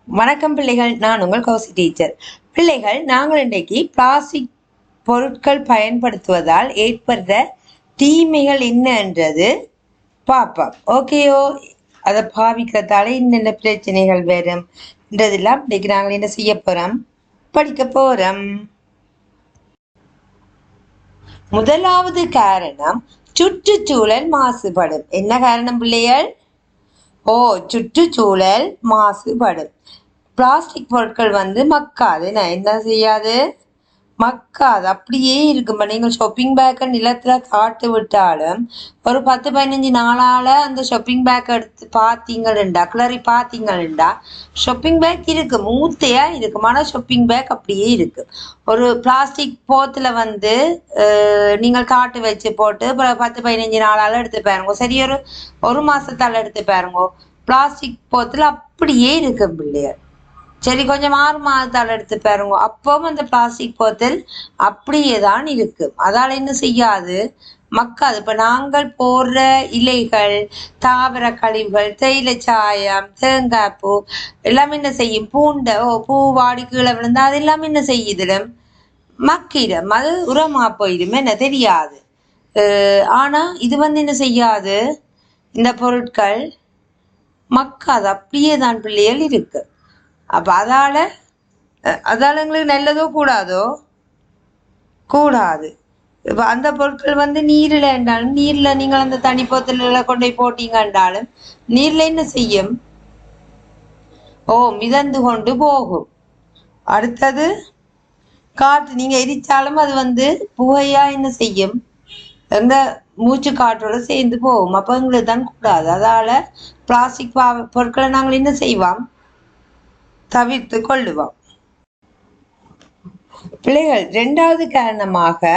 வணக்கம் பிள்ளைகள், நான் உங்கள் கௌசி டீச்சர். பிள்ளைகள், நாங்கள் இன்றைக்கு பிளாஸ்டிக் பொருட்கள் பயன்படுத்துவதால் ஏற்படுற தீமைகள் என்னன்றது பார்ப்போம். ஓகேயோ? அதை பாவிக்கிறதால என்னென்ன பிரச்சனைகள் வரும்ன்றதெல்லாம் இன்றைக்கு நாங்கள் என்ன செய்ய போறோம், படிக்க போறோம். முதலாவது காரணம் சுற்றுச்சூழல் மாசுபடும். என்ன காரணம் பிள்ளைகள்? சுற்றுச்சூழல் மாசுபடும். பிளாஸ்டிக் பொருட்கள் மக்காது. என்ன செய்யாது? மக்காது, அப்படியே இருக்கும். நீங்கள் ஷாப்பிங் பேக்கை நிலத்துல காட்டு விட்டாலும் ஒரு 10-15 நாளால அந்த ஷாப்பிங் பேக் எடுத்து பார்த்தீங்கன்னா, கிளறி பார்த்தீங்கன்னா ஷாப்பிங் பேக் இருக்கு, மூத்தையா இருக்கு. ஆனால் ஷாப்பிங் பேக் அப்படியே இருக்கு. ஒரு பிளாஸ்டிக் போத்துல நீங்கள் காட்டு வச்சு போட்டு 10-15 நாளால எடுத்து பாருங்க, சரி, ஒரு மாசத்தால எடுத்து பாருங்க, பிளாஸ்டிக் போத்துல அப்படியே இருக்கு பிள்ளையர். சரி, கொஞ்சம் 6 மாதத்தால் எடுத்து பாருங்க, அப்பவும் அந்த பிளாஸ்டிக் போத்தல் அப்படியே தான் இருக்கு. அதால என்ன செய்யாது? மக்காது. இப்ப நாங்கள் போடுற இலைகள், தாவர கழிவுகள், தேயிலை சாயம், தேங்காய் பூ எல்லாமே என்ன செய்யும்? பூ வாடி கீழே விழுந்தா அது எல்லாமே என்ன செய்யுதிடும்? மக்கிடும். அது உரமா போயிடும். என்ன தெரியாது. ஆனா இது என்ன செய்யாது? இந்த பொருட்கள் மக்காது, அப்படியே தான் பிள்ளைகள் இருக்கு. அப்ப அதால எங்களுக்கு நல்லதோ கூடாதோ? கூடாது. இப்ப அந்த பொருட்கள் நீர்ல என்றாலும், நீர்ல நீங்கள் அந்த தனி போத்தல கொண்டு போய் போட்டீங்க என்றாலும் நீர்ல என்ன செய்யும்? மிதந்து கொண்டு போகும். அடுத்தது காற்று, நீங்க எரிச்சாலும் அது புகையா என்ன செய்யும்? எங்க மூச்சு காற்றோட சேர்ந்து போகும். அப்ப எங்களுக்கு தான் கூடாது. அதால பிளாஸ்டிக் பொருட்களை நாங்கள் என்ன செய்வோம்? தவிர்த்து கொள்ளுவோம். பிள்ளைகள், 2வது காரணமாக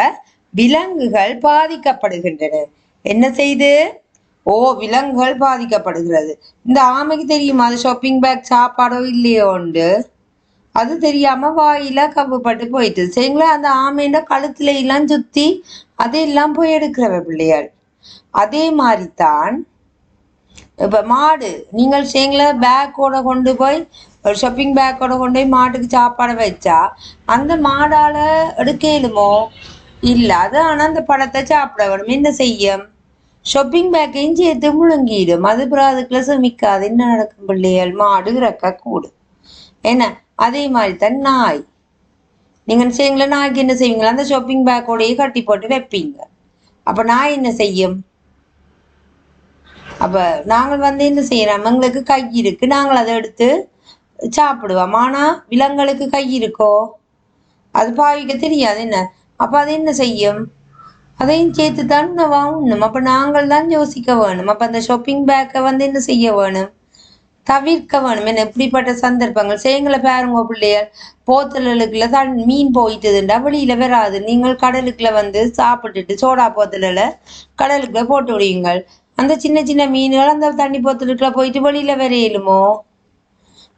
விலங்குகள் பாதிக்கப்படுகின்றன. என்ன செய்து? விலங்குகள் பாதிக்கப்படுகிறது. இந்த ஆமைக்கு தெரியுமா அது ஷாப்பிங் பேக் சாப்பாடோ இல்லையோ உண்டு? அது தெரியாம வாயில கவ்வுப்பட்டு போயிட்டு சரிங்களா, அந்த ஆமையோட கழுத்துல எல்லாம் சுத்தி அதையெல்லாம் போய் எடுக்கிறவ பிள்ளைகள். அதே மாதிரிதான் இப்ப மாடு, நீங்கள் செய்யுங்கள பேக்கோட கொண்டு போய், ஒரு ஷாப்பிங் பேக்கோட கொண்டு போய் மாட்டுக்கு சாப்பாடை வச்சா அந்த மாடால எடுக்க இயலுமோ? இல்ல. அது ஆனா அந்த பழத்தை சாப்பிட வேணும். என்ன செய்யும்? ஷாப்பிங் பேக்கையும் சேர்த்து முழுங்கிடும். அது பிறகு அதுக்குள்ள சமிக்காது. என்ன நடக்கும் பிள்ளைகள்? மாடு இறக்க கூடும். என்ன? அதே மாதிரி தான் நாய். நீங்க செய்யுங்கள, நாய்க்கு என்ன செய்வீங்களா? அந்த ஷாப்பிங் பேக்கோடையே கட்டி போட்டு வைப்பீங்க. அப்ப நாய் என்ன செய்யும்? அப்ப நாங்கள் என்ன செய்யறோம்? எங்களுக்கு கை இருக்கு, நாங்கள் அதை எடுத்து சாப்பிடுவோம். ஆனா விலங்குகளுக்கு கை இருக்கோ? அது பாவிக்க தெரியாது. என்ன? அப்ப அது என்ன செய்யும்? அதையும் சேர்த்து தான் உண்ணும். அப்ப நாங்கள் தான் யோசிக்க வேணும். அப்ப அந்த ஷாப்பிங் பேக்கை என்ன செய்ய வேணும்? தவிர்க்க வேணும். என்ன எப்படிப்பட்ட சந்தர்ப்பங்கள்? செய்யுங்களை பாருங்க பிள்ளைகள், போத்தலுக்குள்ள மீன் போயிட்டுதுண்டா வெளியில வராது. நீங்கள் கடலுக்குள்ள சாப்பிட்டுட்டு சோடா போத்தல கடலுக்குள்ள போட்டு விடுவீங்கள். அந்த சின்ன சின்ன மீன்கள் அந்த தண்ணி போத்தலுக்குள்ள போயிட்டு வெளியில வரையலுமோ?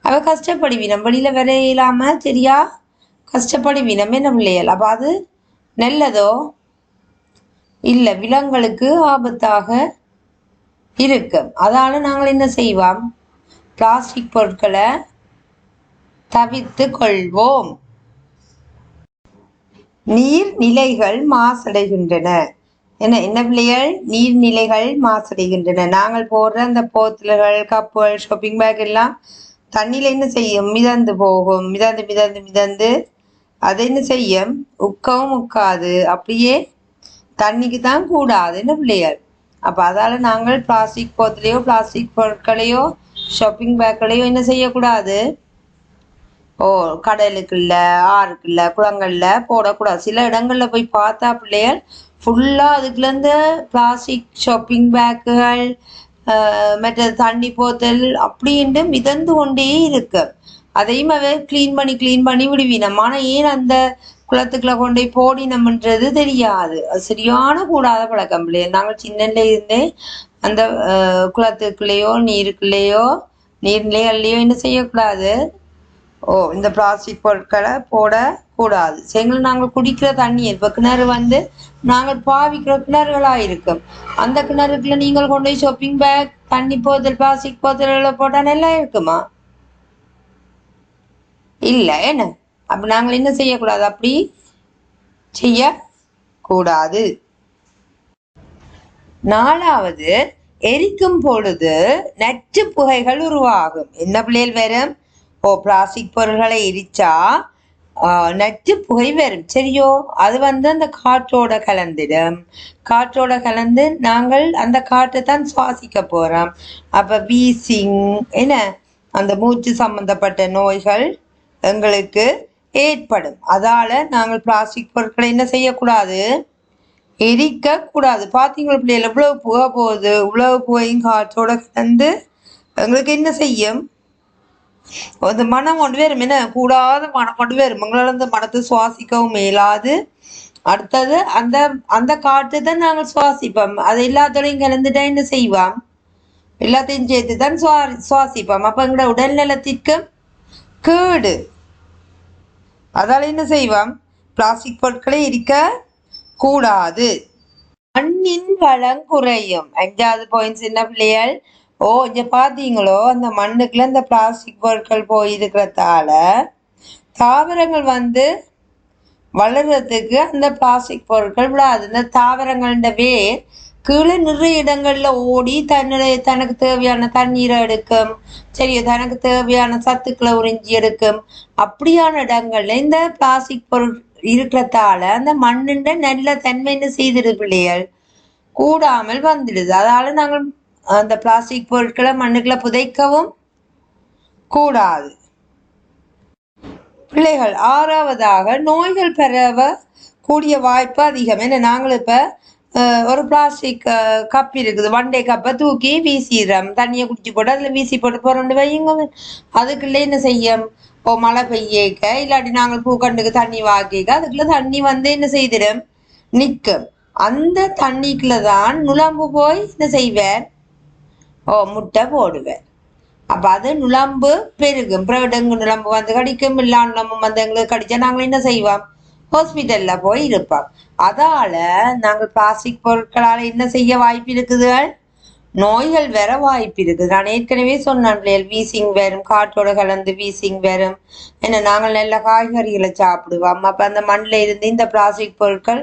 அவ கஷ்டப்படுவீனம். வெளியில வரையிலாம சரியா கஷ்டப்படுவீனம். என்ன பிள்ளைகள்? அப்ப அது நல்லதோ? இல்ல, விலங்குகளுக்கு ஆபத்தாக இருக்கு. அதால நாங்கள் என்ன செய்வோம்? பிளாஸ்டிக் பொருட்களை தவிர்த்து கொள்வோம். நீர்நிலைகள் மாசடைகின்றன. என்ன பிள்ளைகள்? நீர்நிலைகள் மாசடைகின்றன. நாங்கள் போடுற அந்த போத்தல்கள், கப்புகள், ஷாப்பிங் பேக் எல்லாம் தண்ணியில என்ன செய்யும்? மிதந்து போகும். மிதந்து மிதந்து மிதந்து அது என்ன செய்யும்? உக்கவும் உக்காது, அப்படியே தண்ணிக்கு தான் கூடாது. என்ன பிள்ளைகள்? அப்ப அதால நாங்கள் பிளாஸ்டிக் போத்தலையோ பிளாஸ்டிக் பொருட்களையோ ஷாப்பிங் பேக்களையோ என்ன செய்யக்கூடாது? கடலுக்குள்ள, ஆறுக்குள்ள, குளங்கள்ல போடக்கூடாது. சில இடங்கள்ல போய் பார்த்தா பிள்ளைகள் ஃபுல்லா அதுக்குள்ள இருந்து பிளாஸ்டிக் ஷாப்பிங் பேக்குகள், மற்ற தண்ணி போத்தல் அப்படின்ட்டு மிதந்து கொண்டே இருக்கு. அதையும் கிளீன் பண்ணி விடுவினம். ஆனா ஏன் அந்த குளத்துக்குள்ள கொண்டு போடினம்ன்றது தெரியாது. அது சரியான கூடாத பழக்கம் பிள்ளைகள். நாங்கள் சின்னல இருந்தே அந்த குளத்துக்குள்ளேயோ நீர்நிலைகள்லயோ என்ன செய்யக்கூடாது? இந்த பிளாஸ்டிக் பொருட்களை போடக்கூடாது. சரிங்களா? நாங்கள் குடிக்கிற தண்ணி இப்ப கிணறு நாங்கள் பாவிக்கிற கிணறுகளா இருக்கும். அந்த கிணறுக்குள்ள நீங்கள் கொண்டு போய் ஷாப்பிங் பேக், தண்ணி போத்தல், பிளாஸ்டிக் போத்தல்களை போட்டா நல்லா இருக்குமா? இல்லை என்ன. அப்ப நாங்கள் என்ன செய்யக்கூடாது, அப்படி செய்யக்கூடாது. நாலாவது, எரிக்கும் பொழுது நச்சு புகைகள் உருவாகும். என்ன பிள்ளைகள் வரும்? பிளாஸ்டிக் பொருட்களை எரிச்சா நச்சு புகை வரும். சரியோ? அது அந்த காற்றோட கலந்துடும். காற்றோட கலந்து நாங்கள் அந்த காற்றை தான் சுவாசிக்க போறோம். அப்ப வீசிங் என்ன, அந்த மூச்சு சம்பந்தப்பட்ட நோய்கள் எங்களுக்கு ஏற்படும். அதால நாங்கள் பிளாஸ்டிக் பொருட்களை என்ன செய்யக்கூடாது, எரிக்க கூடாது. பாத்தீங்களா பிள்ளைகள், எவ்வளவு புகை போகுது. இவ்வளவு புகையும் காற்றோட கலந்து எங்களுக்கு என்ன செய்யும், அந்த மனம் கொண்டு வரும். என்ன கூடாத மனம் கொண்டு வரும். எங்களால் அந்த மனத்தை சுவாசிக்கவும் மேலாது. அடுத்தது அந்த அந்த காற்று தான் நாங்கள் சுவாசிப்போம். அது எல்லாத்தோடையும் கலந்துட்டா என்ன செய்வோம், எல்லாத்தையும் சேர்த்து தான் சுவாசிப்போம். அப்ப எங்களோட உடல் நலத்திற்கு கேடு. அதால என்ன செய்வோம், பிளாஸ்டிக் பொருட்களை எரிக்க கூடாது. மண்ணின் வளம் குறையும். 5வது பாயிண்ட்ஸ் என்ன பிள்ளைகள்? இங்க பாத்தீங்களோ, அந்த மண்ணுக்குள்ள இந்த பிளாஸ்டிக் பொருட்கள் போயிருக்கிறதால தாவரங்கள் வளர்றதுக்கு அந்த பிளாஸ்டிக் பொருட்கள் விடாது. இந்த தாவரங்கள்ட வேர் கீழே நிறைய இடங்கள்ல ஓடி தனக்கு தேவையான தண்ணீரை எடுக்கும். சரியோ? தனக்கு தேவையான சத்துக்களை உறிஞ்சி எடுக்கும். அப்படியான இடங்கள்ல இந்த பிளாஸ்டிக் பொருள் இருக்கிறதால அந்த மண்ணுண்ட நல்ல தன்மை என்ன செய்திரு பிள்ளைகள், கூடாமல் வந்துடுது. அதால நாங்கள் அந்த பிளாஸ்டிக் பொருட்களை மண்ணுக்குள்ள புதைக்கவும் கூடாது. பிள்ளைகள், 6வதாக, நோய்கள் பரவ கூடிய வாய்ப்பு அதிகம். ஏன்னா நாங்கள் இப்ப ஒரு பிளாஸ்டிக் கப் இருக்குது, 1 டே கப்பை தூக்கி வீசிடுறோம். தண்ணியை குடிச்சு போட்டு அதுல வீசி போட்டு போறோம்னு வையுங்க. அதுக்குள்ள என்ன செய்யும், மழை பெய்யக்க இல்லாட்டி நாங்கள் பூக்கண்டுக்கு தண்ணி வாக்கிக்க அதுக்குள்ள தண்ணி என்ன செய்திடும், நிற்கும். அந்த தண்ணிக்குள்ளதான் நுழம்பு போய் என்ன செய்வேன், முட்டை போடுவேன். அப்ப அது நுழம்பு பெருகும். டெங்கு நுழம்பு கடிக்கும். இல்லா நுழம்பு எங்களுக்கு கடிச்சா நாங்கள் என்ன செய்வோம், ஹாஸ்பிட்டல்ல போய் இருப்போம். அதால நாங்கள் பிளாஸ்டிக் பொருட்களால என்ன செய்ய வாய்ப்பு இருக்குது, நோய்கள் வர வாய்ப்பு இருக்குது. நான் ஏற்கனவே சொன்னேன் பிள்ளைகள், வீசிங் வரும், காற்றோட கலந்து வீசிங் வரும். என்ன நாங்கள் நல்ல காய்கறிகளை சாப்பிடுவோம். அப்ப அந்த மண்ணில் இருந்து இந்த பிளாஸ்டிக் பொருட்கள்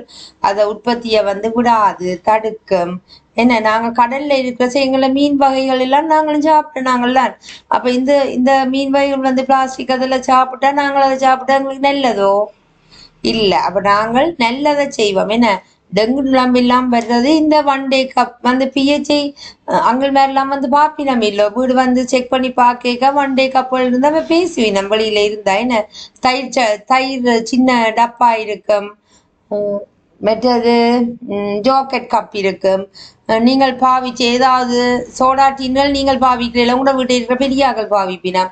அதை உற்பத்தியை விடாது, தடுக்கும். என்ன நாங்க கடல்ல இருக்கிற எங்களை மீன் வகைகள் எல்லாம் நாங்களும் சாப்பிட்டோம். அப்ப இந்த மீன் வகைகள் பிளாஸ்டிக் அதெல்லாம் சாப்பிட்டா நாங்கள் அதை சாப்பிட்டா எங்களுக்கு நல்லதோ இல்ல. அப்ப நாங்கள் நல்லதை செய்வோம். என்ன டெங்கு நுழம்பு இல்லாம வர்றது இந்த 1 டே கப் பிஹெச்ஐ அங்கள் மேலாம் பாப்பினம் இல்ல வீடு செக் பண்ணி பாக்க 1 டே கப்பல் இருந்தா பேசுவேன். நம்ம வெளியில இருந்தா என்ன தயிர் சின்ன டப்பா இருக்கும், மற்றது ஜாக்கெட் கப் இருக்கும். நீங்கள் பாவிச்சு ஏதாவது சோடா டீன்கள் நீங்கள் பாவிக்கிறீங்களா, உங்களோட வீட்டில் இருக்கிற பெரியாக்கள் பாவிப்பினா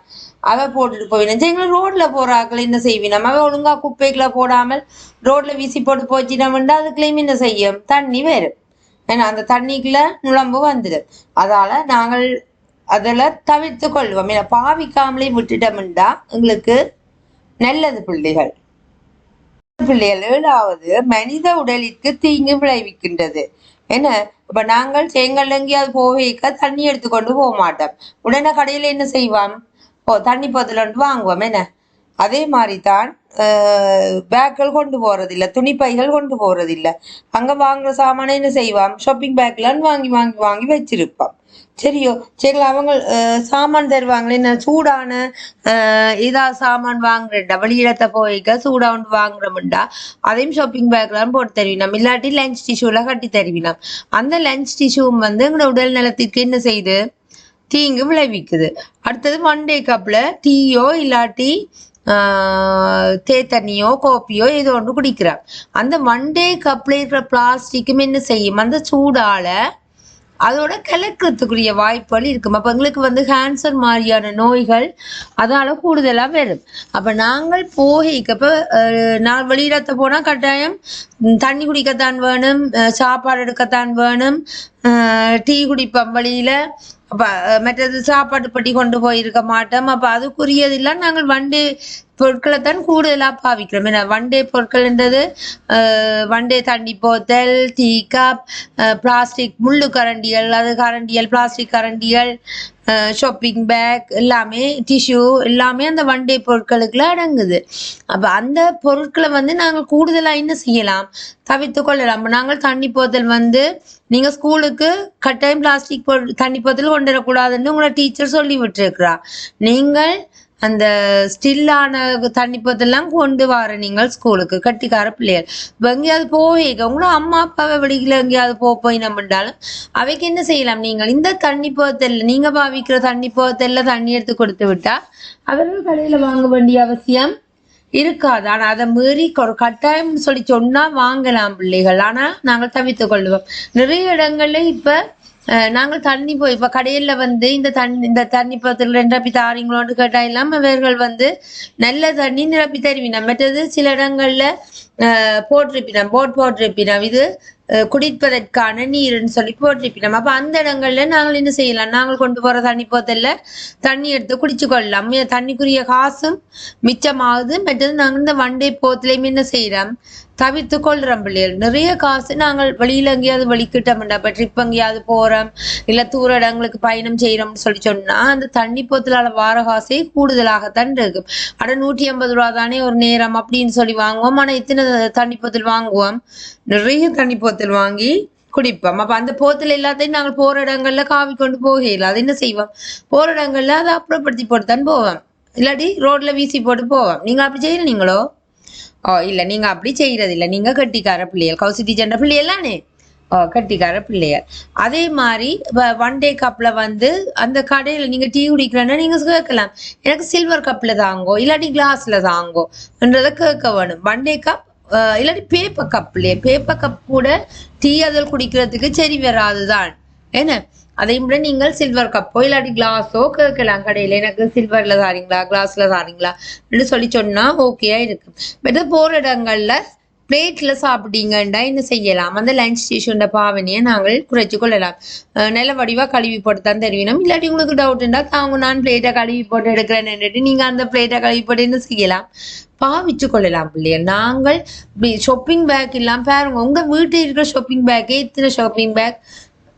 அவ போட்டுட்டு போவினா. எங்களை ரோட்ல போறாக்கள் என்ன செய்வினா, அவ ஒழுங்கா குப்பைக்குள்ள போடாமல் ரோட்ல வீசி போட்டு போச்சுட்டோம்னா அதுக்குள்ளேயும் என்ன செய்யும், தண்ணி வரும். ஏன்னா அந்த தண்ணிக்குள்ள நுழம்பு வந்துடும். அதால நாங்கள் அதெல்லாம் தவிர்த்து கொள்வோம். ஏன்னா பாவிக்காமலே விட்டுட்டோம்டா எங்களுக்கு நல்லது. பிள்ளைகள் 7வது, மனித உடலிற்கு தீங்கு விளைவிக்கின்றது. என்ன இப்ப நாங்கள் செங்கல் எங்கேயாவது போக தண்ணி எடுத்துக்கொண்டு போக மாட்டோம். உடனே கடையில என்ன செய்வோம், தண்ணி பத்தலன்ட்டு வாங்குவோம். என்ன அதே மாதிரிதான் பேக்கள் கொண்டு போறதில்லை, துணிப்பைகள் கொண்டு போறதில்லை. அங்க வாங்குற சாமான என்ன செய்வோம், ஷாப்பிங் பேக்லான்னு வாங்கி வாங்கி வாங்கி வச்சிருப்போம். சரியோ? சரி, அவங்க சாமான் தருவாங்களே, என்ன சூடான ஏதாவது சாமான் வாங்குறேன்டா, வெளியிடத்த போய்க்க சூடா ஒன்று வாங்குறோம்டா அதையும் ஷாப்பிங் பேக்லாம் போட்டு தருவினோம். இல்லாட்டி லஞ்ச் டிஷ்யூல கட்டி தருவினோம். அந்த லஞ்ச் டிஷ்யூவும் எங்களோட உடல் நலத்திற்கு என்ன செய்யுது, தீங்கு விளைவிக்குது. அடுத்தது 1 டே கப்ல டீயோ இல்லாட்டி தண்ணியோ கோப்பியோ ஏதோ ஒன்று குடிக்கிறோம். அந்த 1 டே கப்ல இருக்கிற பிளாஸ்டிக்கும் என்ன செய்யும், அந்த சூடால அதோட கலக்கிறதுக்குரிய வாய்ப்புகள் இருக்கும். அப்ப எங்களுக்கு கேன்சர் மாதிரியான நோய்கள் அதால கூடுதலா வரும். அப்ப நாங்கள் போகிக்கப்ப நான் வெளியிடத்த போனா கட்டாயம் தண்ணி குடிக்கத்தான் வேணும், சாப்பாடு எடுக்கத்தான் வேணும், டீ குடிப்போம் வழியில. அப்ப மற்றது சாப்பாட்டு பட்டி கொண்டு போயிருக்க மாட்டோம். அப்ப அதுக்குரியதெல்லாம் நாங்கள் 1 டே பொருட்களை தான் கூடுதலா பாவிக்கிறோம். ஏன்னா வண்டே பொருட்கள்ன்றது வண்டே தண்ணி போத்தல், டீ கப், பிளாஸ்டிக் முள்ளு கரண்டிகள், அது கரண்டிகள், பிளாஸ்டிக் கரண்டிகள், ஷாப்பிங் பேக் எல்லாமே, டிஷ்யூ எல்லாமே அந்த வண்டே பொருட்களுக்குள்ள அடங்குது. அப்ப அந்த பொருட்களை வந்து நாங்கள் கூடுதலா என்ன செய்யலாம், தவிர்த்து கொள்ளலாம். நாங்கள் தண்ணி போத்தல் வந்து நீங்க ஸ்கூலுக்கு கட்டாயம் பிளாஸ்டிக் தண்ணி போத்தல் கொண்டு வரக்கூடாதுன்னு உங்களை டீச்சர் சொல்லி விட்டுருக்கிறா. நீங்கள் அந்த ஸ்டில்லான தண்ணி போத்தெல்லாம் கொண்டு வர நீங்கள் ஸ்கூலுக்கு கட்டிக்கார பிள்ளைகள் எங்கேயாவது போவேங்க உங்களோட அம்மா அப்பாவை வெளியில எங்கேயாவது போய் நம்மண்டாலும் அவைக்கு என்ன செய்யலாம், நீங்கள் இந்த தண்ணி போத்தல்ல நீங்க பாவிக்கிற தண்ணி போத்தல்ல தண்ணி எடுத்து கொடுத்து விட்டா அவர்கள் கடையில வாங்க வேண்டிய அவசியம் இருக்காது. ஆனா அதை மீறி ஒரு கட்டாயம் சொல்லி சொன்னா வாங்கலாம் பிள்ளைகள். ஆனா நாங்கள் தவித்துக் கொள்வோம். நிறைய இடங்கள்ல இப்ப நாங்கள் தண்ணி போய் இப்ப கடையில வந்து இந்த தண்ணி பத்திரிகை நிரப்பி தாரீங்களோன்னு கேட்டா இல்லாம அவர்கள் வந்து நல்ல தண்ணி நிரப்பி தருவினோம். மற்றது சில இடங்கள்ல போட்டிருப்பினோம் இது குடிப்பதற்கான நீர்ன்னு சொல்லி போட்டிருப்பினோம். அப்ப அந்த இடங்கள்ல நாங்கள் என்ன செய்யலாம், நாங்கள் கொண்டு போற தண்ணி போத்தல்ல தண்ணி எடுத்து குடிச்சு கொள்ளலாம். தண்ணிக்குரிய காசும் மிச்சமாகுது. மற்றது நாங்கள் இந்த வண்டே போத்திலையும் என்ன செய்யறோம், தவிர்த்து கொள்றோம் பிள்ளைகள். நிறைய காசு நாங்கள் வெளியில எங்கேயாவது வெளிக்கிட்டோம்டா, இப்ப ட்ரிப் எங்கேயாவது போறோம் இல்ல தூர இடங்களுக்கு பயணம் செய்யறோம்னு சொல்லி சொன்னா அந்த தண்ணி போத்தலால வார காசே கூடுதலாகத்தான் இருக்கும். ஆனா 150 ரூபா தானே ஒரு நேரம் அப்படின்னு சொல்லி வாங்குவோம். ஆனா இத்தனை தண்ணி போத்தல் வாங்குவோம், நிறைய தண்ணி போத்தல் வாங்கி குடிப்போம். அப்ப அந்த போத்தல் எல்லாத்தையும் நாங்கள் போற இடங்கள்ல காவி கொண்டு போகல. அது என்ன செய்வோம், போற இடங்கள்ல அதை அப்புறப்படுத்தி போட்டுத்தான் போவோம், இல்லாட்டி ரோட்ல வீசி போட்டு போவோம். நீங்க அப்படி செய்யறீங்களோ? இல்ல நீங்க அப்படி செய்யறது இல்ல. நீங்க கட்டிக்கார பிள்ளைகள், கௌசி டீச்சர் பிள்ளைகளானே, கட்டிக்கார பிள்ளைகள். அதே மாதிரி ஒன் டே கப்ல வந்து அந்த கடையில நீங்க டீ குடிக்கிறேன்னா நீங்க கேட்கலாம், எனக்கு சில்வர் கப்ல தாங்கோ இல்லாட்டி கிளாஸ்ல தாங்கோ என்றதை கேட்க வேணும். ஒன் டே கப் இல்லாட்டி பேப்பர் கப்லயே, பேப்பர் கப் கூட டீ அதில் குடிக்கிறதுக்கு சரி வராதுதான். என்ன அதையும் விட நீங்கள் சில்வர் கப்போ இல்லாட்டி கிளாஸோ கேட்கலாம் கடையில, எனக்கு சில்வர்ல தாரீங்களா கிளாஸ்ல தாரீங்களா சொல்லி சொன்னா ஓகேயா இருக்கு. பட் போற இடங்கள்ல பிளேட்ல சாப்பிட்டீங்கண்டா என்ன செய்யலாம், அந்த லஞ்ச் ஸ்டேஷன் பாவனையை நாங்கள் குறைச்சு கொள்ளலாம். நல்ல வடிவா கழுவி போட்டு தான் தருவினோம். இல்லாட்டி உங்களுக்கு டவுட்ண்டா தாங்க நான் பிளேட்டை கழுவி போட்டு எடுக்கிறேன்னு நீங்க அந்த பிளேட்டை கழுவி போட்டு என்ன செய்யலாம், பாவிச்சு கொள்ளலாம் பிள்ளைகள். நாங்கள் ஷாப்பிங் பேக் இல்லாம பாருங்க, உங்க வீட்டில் இருக்கிற ஷாப்பிங் பேக்கே இத்தனை ஷாப்பிங் பேக்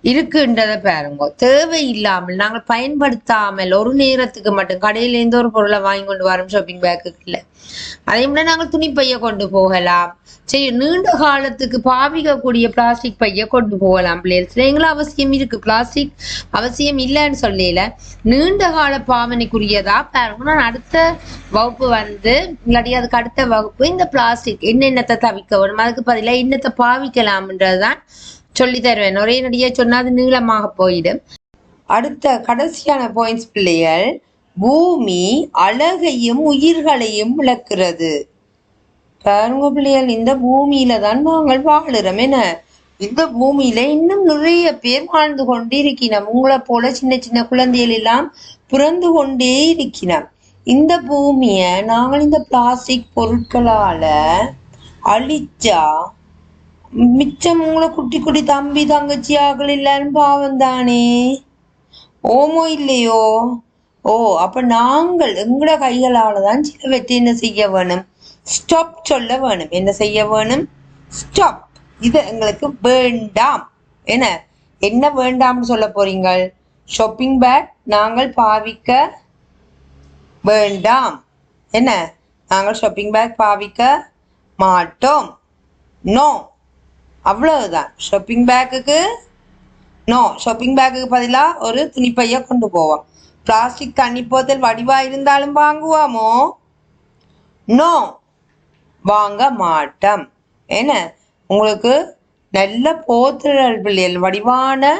இருக்குன்றத பாருங்க. தேவையில்லாமல் நாங்கள் பயன்படுத்தாமல் ஒரு நேரத்துக்கு மட்டும் கடையில இருந்து ஒரு பொருளை வாங்கி கொண்டு வரோம் ஷாப்பிங் பேக்குக்கு இல்லை. அதே விட நாங்கள் துணி பைய கொண்டு போகலாம். சரி, நீண்ட காலத்துக்கு பாவிக்கக்கூடிய பிளாஸ்டிக் பைய கொண்டு போகலாம் பிள்ளைகள். சிலைங்களும் அவசியம் இருக்கு, பிளாஸ்டிக் அவசியம் இல்லைன்னு சொல்லல. நீண்ட கால பாவனைக்குரியதா பாருங்க. நான் அடுத்த வகுப்பு வந்து இல்லாட்டி அதுக்கு அடுத்த வகுப்பு இந்த பிளாஸ்டிக் என்னென்னத்தை தவிக்க வேணும், அதுக்கு பதிலாக என்னத்தை பாவிக்கலாம்ன்றதுதான் சொல்லி தருவேன். ஒரே நடிகை சொன்னா அது நீளமாக போயிடும். அடுத்த கடைசியான பாயிண்ட்ஸ் பிள்ளைகள், பூமி அழகையும் உயிர்களையும் விளக்குறது. பாருங்க பிள்ளைகள், இந்த பூமியில தான் நாங்கள் வாழுறோம். என்ன இந்த பூமியில இன்னும் நிறைய பேர் வாழ்ந்து கொண்டு இருக்கிறோம். உங்களை போல சின்ன சின்ன குழந்தைகள் எல்லாம் பிறந்து கொண்டே இருக்கிறோம். இந்த பூமிய நாங்கள் இந்த பிளாஸ்டிக் பொருட்களால அழிச்சா மிச்சம் உங்களை குட்டி குட்டி தம்பி தங்கச்சி ஆகல இல்லன்னு பாவம் தானே, ஓமோ இல்லையோ? அப்ப நாங்கள் எங்கட கைகளாலதான் சிலவற்றை என்ன செய்ய வேணும், ஸ்டாப் சொல்ல வேணும். என்ன செய்ய வேணும், ஸ்டாப். இது எங்களுக்கு வேண்டாம். என்ன வேண்டாம்னு சொல்ல போறீங்க, ஷாப்பிங் பேக் நாங்கள் பாவிக்க வேண்டாம். நாங்கள் ஷாப்பிங் பேக் பாவிக்க மாட்டோம், நோ, அவ்வளவுதான். ஷாப்பிங் பேக்குக்கு நோ. ஷாப்பிங் பேக்குக்கு பதிலாக ஒரு துணிப்பைய கொண்டு போவோம். பிளாஸ்டிக் தண்ணி போத்தல் வடிவா இருந்தாலும் வாங்குவோமோ, நோ, வாங்க மாட்டோம். உங்களுக்கு நல்ல போத்தல் பிள்ளைகள் வடிவான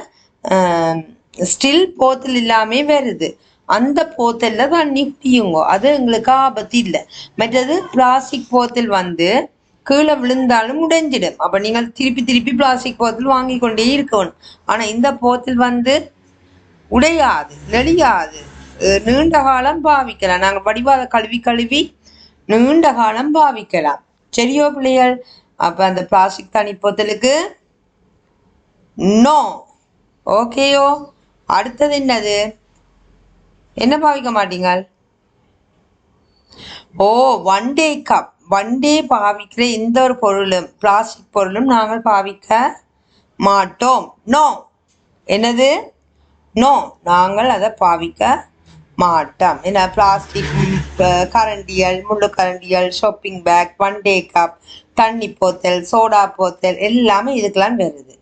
ஸ்டில் போத்தல் இல்லாம வருது, அந்த போத்தல்ல தண்ணி குடியுங்க, அது எங்களுக்கு ஆபத்து இல்லை. மற்றது பிளாஸ்டிக் போத்தல் வந்து கீழே விழுந்தாலும் உடைஞ்சிடும். அப்ப நீங்கள் திருப்பி திருப்பி பிளாஸ்டிக் போத்தல் வாங்கி கொண்டே இருக்கணும். ஆனா இந்த போத்தல் வந்து உடையாது, நெளியாது, நீண்ட காலம் பாவிக்கலாம். நாங்கள் வடிவாத கழுவி நீண்ட காலம் பாவிக்கலாம். சரியோ பிள்ளைகள்? அப்ப அந்த பிளாஸ்டிக் தண்ணி போத்தலுக்கு நோ, ஓகேயோ? அடுத்தது என்னது, என்ன பாவிக்க மாட்டீங்க? ஓ, one day cup. One day பாவிக்கிற எந்த ஒரு பொருளும், பிளாஸ்டிக் பொருளும் நாங்கள் பாவிக்க மாட்டோம். நோ. என்னது? நோ, நாங்கள் அதை பாவிக்க மாட்டோம். என்ன பிளாஸ்டிக் கரண்டியல், முள்ளு கரண்டியல், shopping bag, one day cup, தண்ணி போத்தல், சோடா போத்தல் எல்லாமே இதுக்கெல்லாம் வருது.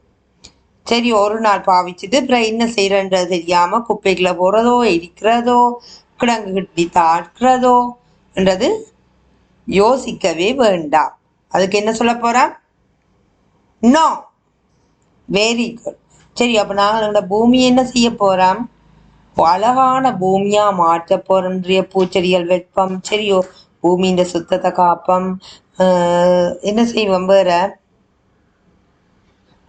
சரி, ஒரு நாள் பாவிச்சுட்டு அப்புறம் என்ன செய்யறன்றது தெரியாம குப்பைக்குள்ள போறதோ, எரிக்கிறதோ, கிடங்கு கட்டி தாக்குறதோ என்றது யோசிக்கவே வேண்டாம். அதுக்கு என்ன சொல்ல போறோம்? நோ. Very good. சரி, அப்ப நாங்கள் இந்த பூமியை என்ன செய்ய போறோம்? அழகான பூமியா மாற்ற போறோம். பூச்செடிகள் வைப்போம். சரியோ, பூமியின் சுத்தத்தை காப்போம். என்ன செய்வோம் வேற?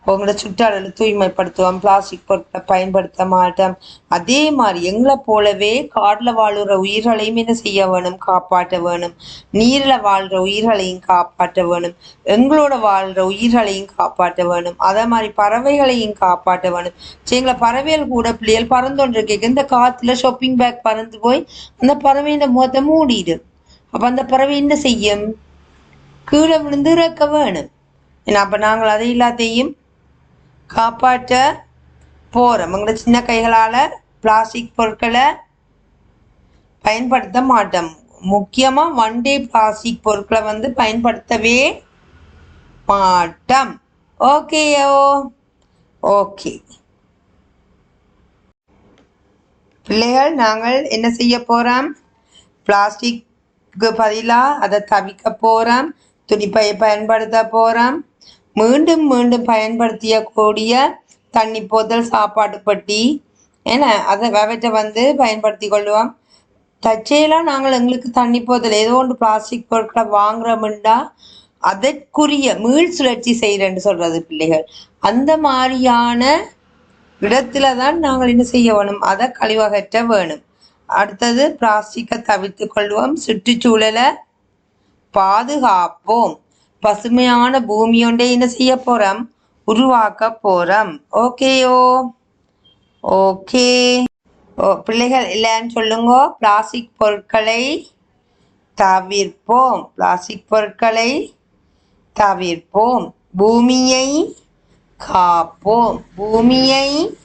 உங்களோட சுற்றாடலை தூய்மைப்படுத்துவோம். பிளாஸ்டிக் பொருட்களை பயன்படுத்த மாட்டோம். அதே மாதிரி எங்களை போலவே காடுல வாழ்கிற உயிர்களையும் என்ன செய்ய வேணும்? காப்பாற்ற வேணும். நீரில் வாழ்கிற உயிர்களையும் காப்பாற்ற வேணும். எங்களோட வாழ்கிற உயிர்களையும் காப்பாற்ற வேணும். அதே மாதிரி பறவைகளையும் காப்பாற்ற வேணும். சரி, எங்களை பறவைகள் கூட பிள்ளைகள் பறந்தோன்று கேட்க இந்த காத்துல ஷாப்பிங் பேக் பறந்து போய் அந்த பறவையின் முகத்தை மூடிடும். அப்ப அந்த பறவை என்ன செய்யும்? கீழே விழுந்து இறக்க வேணும். ஏன்னா அப்ப நாங்கள் அதை எல்லாத்தையும் காப்பாற்ற போறோம். எங்களோட சின்ன கைகளால பிளாஸ்டிக் பொருட்களை பயன்படுத்த மாட்டோம். முக்கியமா ஒன் டே பிளாஸ்டிக் பொருட்களை பயன்படுத்தவே மாட்டோம். ஓகேயோ? ஓகே பிள்ளைகள், நாங்கள் என்ன செய்ய போறோம்? பிளாஸ்டிக்கு பதிலாக அதை தவிர்க்க போறோம். துணிப்பையை பயன்படுத்த போறோம். மீண்டும் மீண்டும் பயன்படுத்திய கூடிய தண்ணி போத்தல், சாப்பாட்டு பெட்டி, ஏன்னா அதை அவற்றை பயன்படுத்தி கொள்வோம். தற்செயலாக நாங்கள் எங்களுக்கு தண்ணி போத்தல் ஏதோ ஒன்று பிளாஸ்டிக் பொருட்களை வாங்குறோம்டா அதற்குரிய மீள் சுழற்சி செய்கிறேன்னு சொல்றது பிள்ளைகள். அந்த மாதிரியான இடத்துல தான் நாங்கள் என்ன செய்ய வேணும்? அதை கழிவகற்ற வேணும். அடுத்தது பிளாஸ்டிக்கை தவிர்த்து கொள்வோம். சுற்றுச்சூழலை பாதுகாப்போம். பசுமையான பூமி ஒன்றை என்ன செய்ய போறோம்? உருவாக்க போறோம். ஓகேயோ? ஓகே. பிள்ளைகள் இல்லைன்னு சொல்லுங்க. பிளாஸ்டிக் பொருட்களை தவிர்ப்போம். பிளாஸ்டிக் பொருட்களை தவிர்ப்போம். பூமியை காப்போம். பூமியை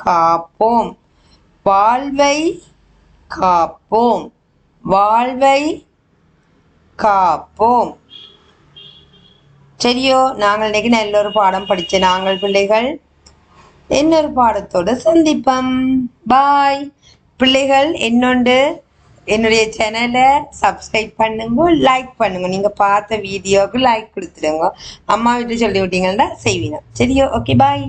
காப்போம். வாழ்வை காப்போம். வாழ்வை காப்போம். சரியோ? நாங்கள் இன்னைக்கு நல்ல ஒரு பாடம் படிச்ச நாங்கள் பிள்ளைகள் இன்னொரு பாடத்தோட சந்திப்போம். பாய் பிள்ளைகள். என்னுடைய சேனலை சப்ஸ்கிரைப் பண்ணுங்க, லைக் பண்ணுங்க. நீங்க பார்த்த வீடியோவுக்கு லைக் கொடுத்துடுங்க. அம்மா வீட்டு சொல்லி விட்டீங்கன்னா செய்வீங்க. சரியோ? ஓகே, பாய்.